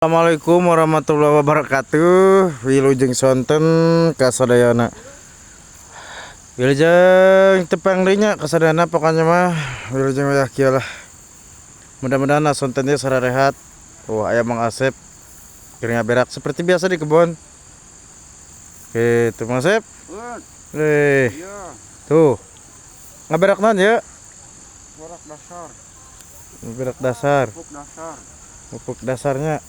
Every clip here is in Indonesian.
Assalamualaikum warahmatullahi wabarakatuh. Wilujeng sonten kasadayana. Wilujeng tepang dinya kasadayana pokoknya mah wilujeng wayah kieu lah. Mudah-mudahan sontennya sararehat. Oh, aya Mang Asep kirinya berak seperti biasa di kebun. Gitu Mang Asep. Iya. Tuh. Ngaberak naon ya? Berak dasar. Berak dasar. Pupuk dasar. Pupuk dasarnya.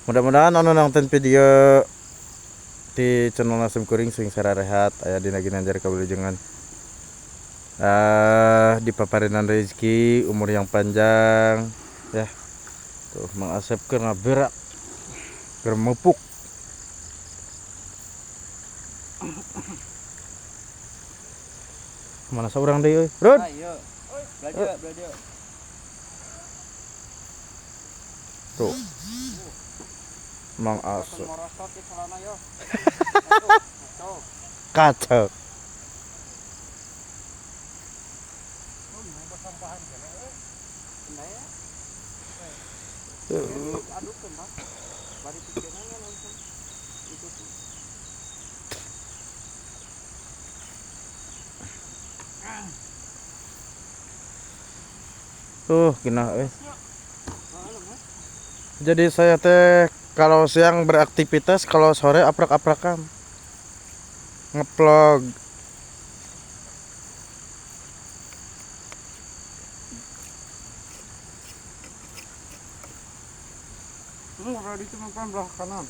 Mudah-mudahan anu nonton video di channel Nasem Kuring sing sararehat aya dina ginanjar kawilujengan dipaparinan rezeki umur yang panjang ya. Tuh Mang Asep keur ngaberak keur mupuk. Mana saurang deui euy? Rod. Ayo. Belajar. Tuh. Mang Asep. Kacau. Tuh, gina Jadi saya teh kalau siang beraktivitas, kalau sore aprak-aprakan. Ngeplog. Tadi cuma belah kanan.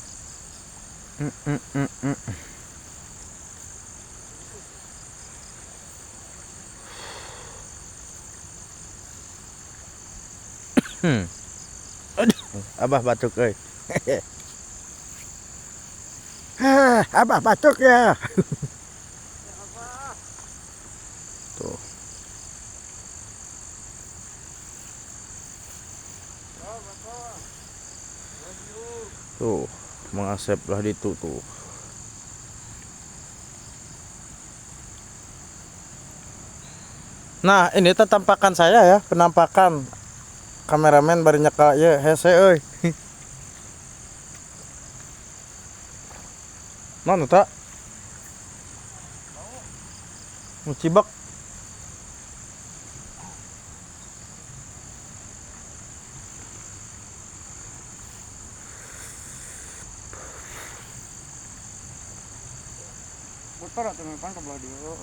Aduh, Abah batuk euy. Abah batuk ya. Tuh. Tuh, Mang Asep lah ditu tuh. Nah, ini teh tampakan saya ya, penampakan kameramen bari nyeka ye hese euy. Naon eta? Mucibak. Putar atuh memang ka belah dieu.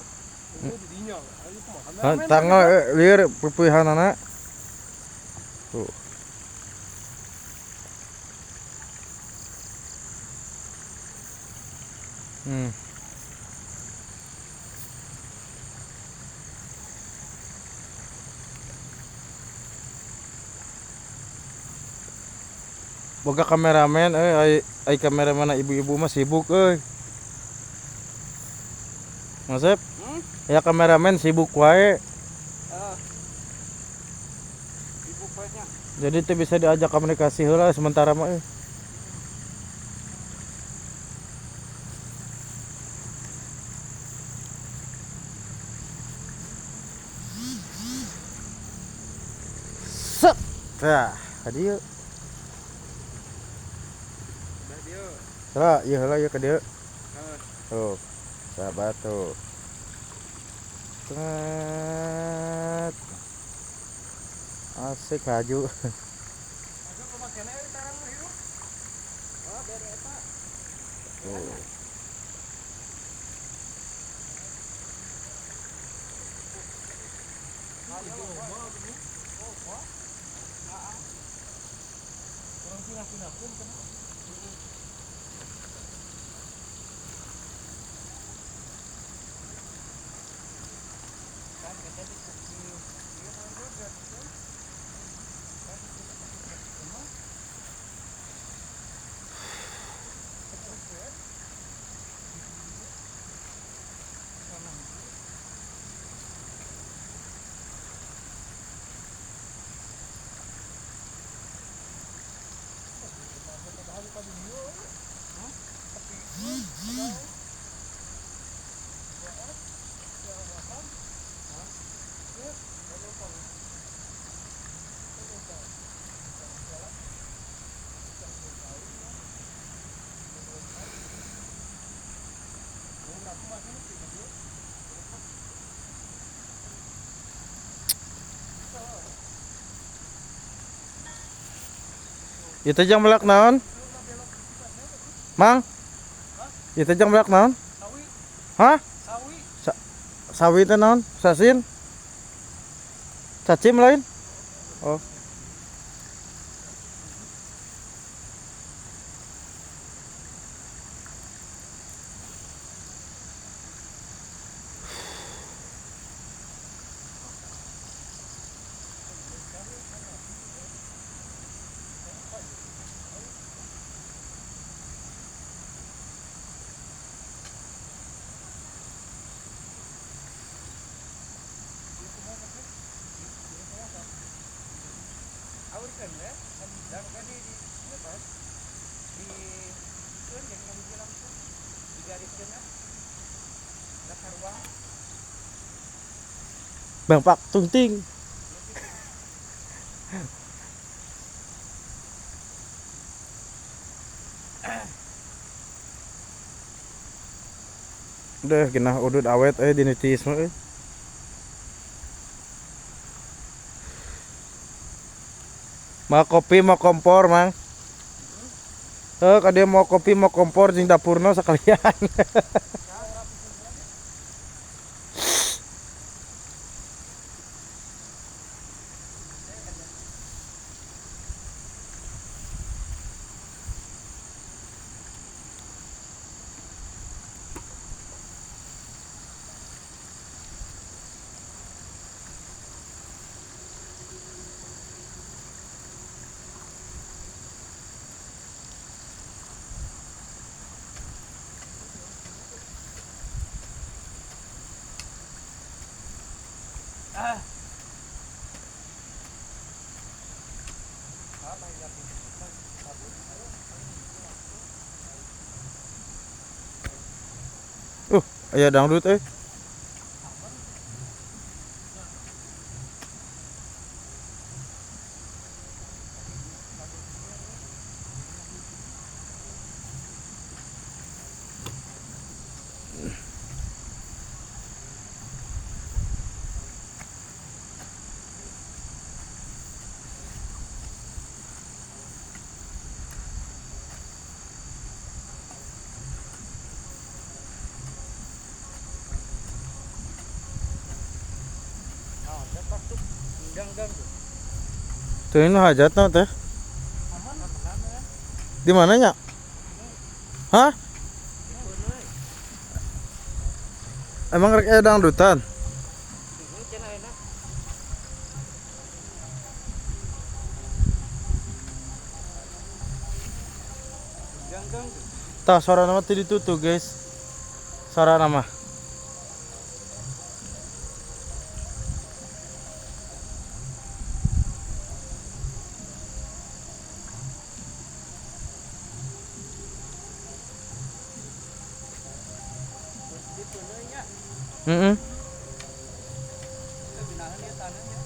Itu di dinya. Ayo kumaha? Tanggal lieur pupuihanana. Tuh. Boga kameramen ai kameraman ibu-ibu mah sibuk euy. Masep? Ya kameramen sibuk wae. Ibu paesnya. Jadi teh bisa diajak komunikasi heula sementara mah euy. Set. Tah, hadieu. Tara, ieu heula ieu ka dieu. Tuh. Sahabat tuh. Set. Asik haju. Tuh. Itu jang belak naon? Mang? Itu jang belak naon? Sawi, Hah? sawi. Sawi teh naon? Sasin? Cacim lain? Oh. Awurkeun ya. Dan di apa? Di keun yang kamu bilang tuh. Digariskeun ya. Da karuang. Bang Pak Tungting. Udah kena udut awet dini tiis mah Mau kopi mau kompor, Mang. Dia mau kopi mau kompor jeung dapurna sekalian. Aya dangdut Gang-gang tuh. Tuh ini hajatna teh. Di mananya? Hah? Emang rek aya dangdutan? Ini cenah enak. Gang-gang tuh. Tah suara nama tadi tuh guys. Suara nama. Di peuneuh nya. Heeh. Kebinahan ya tanahnya.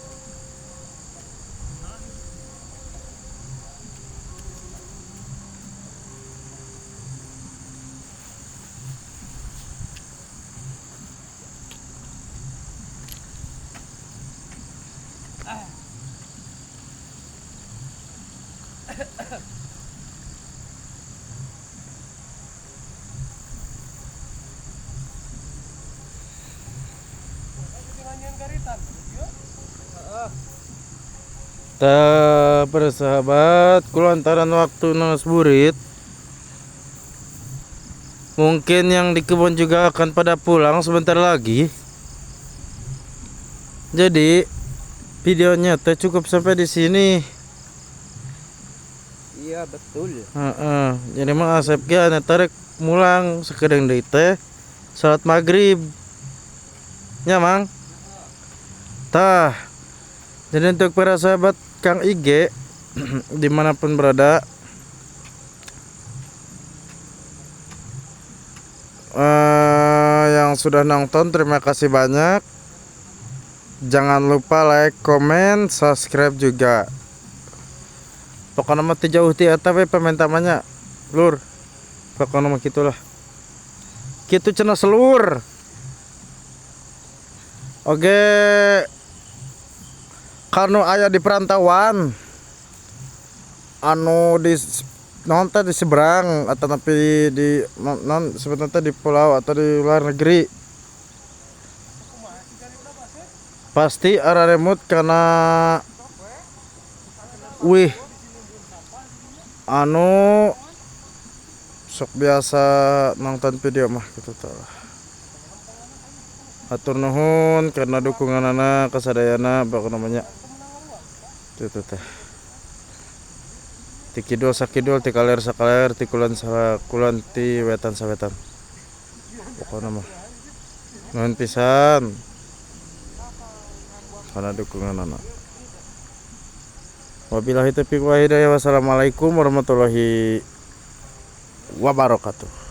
Tah persahabat, kulantaran waktu nang burit. Mungkin yang di kebun juga akan pada pulang sebentar lagi. Jadi videonya teh cukup sampai di sini. Iya betul. Heeh. Jadi mah Asep ge anu tarek mulang sakedeung deui teh salat maghrib. Nya, Mang. Tah. Jadi untuk para sahabat Kang IG dimanapun berada, yang sudah nonton terima kasih banyak. Jangan lupa like, comment, subscribe juga. Pokoknya mah teu jauh ti eta we pementamannya, Lur. Pokoknya mah gitulah. Kitu cenah selur. Oke. Karena aya di perantauan anu di non teh di seberang atau tapi di non sebenarnya di pulau atau di luar negeri kumaha sih dari berapa sih? pasti arah remote karena wih anu sok biasa nonton video mah gitu tuh. Atur nuhun karena dukungan anak kasadayana bakal namanya itu teh. Ti kidul sakidul ti kaler sakaler ti kulon sakulon ti wetan sawetan. Pokoknya mah nuhun pisan karena dukungan anak. Wabillahi taufiq wal hidayah. Wassalamualaikum warahmatullahi wabarakatuh.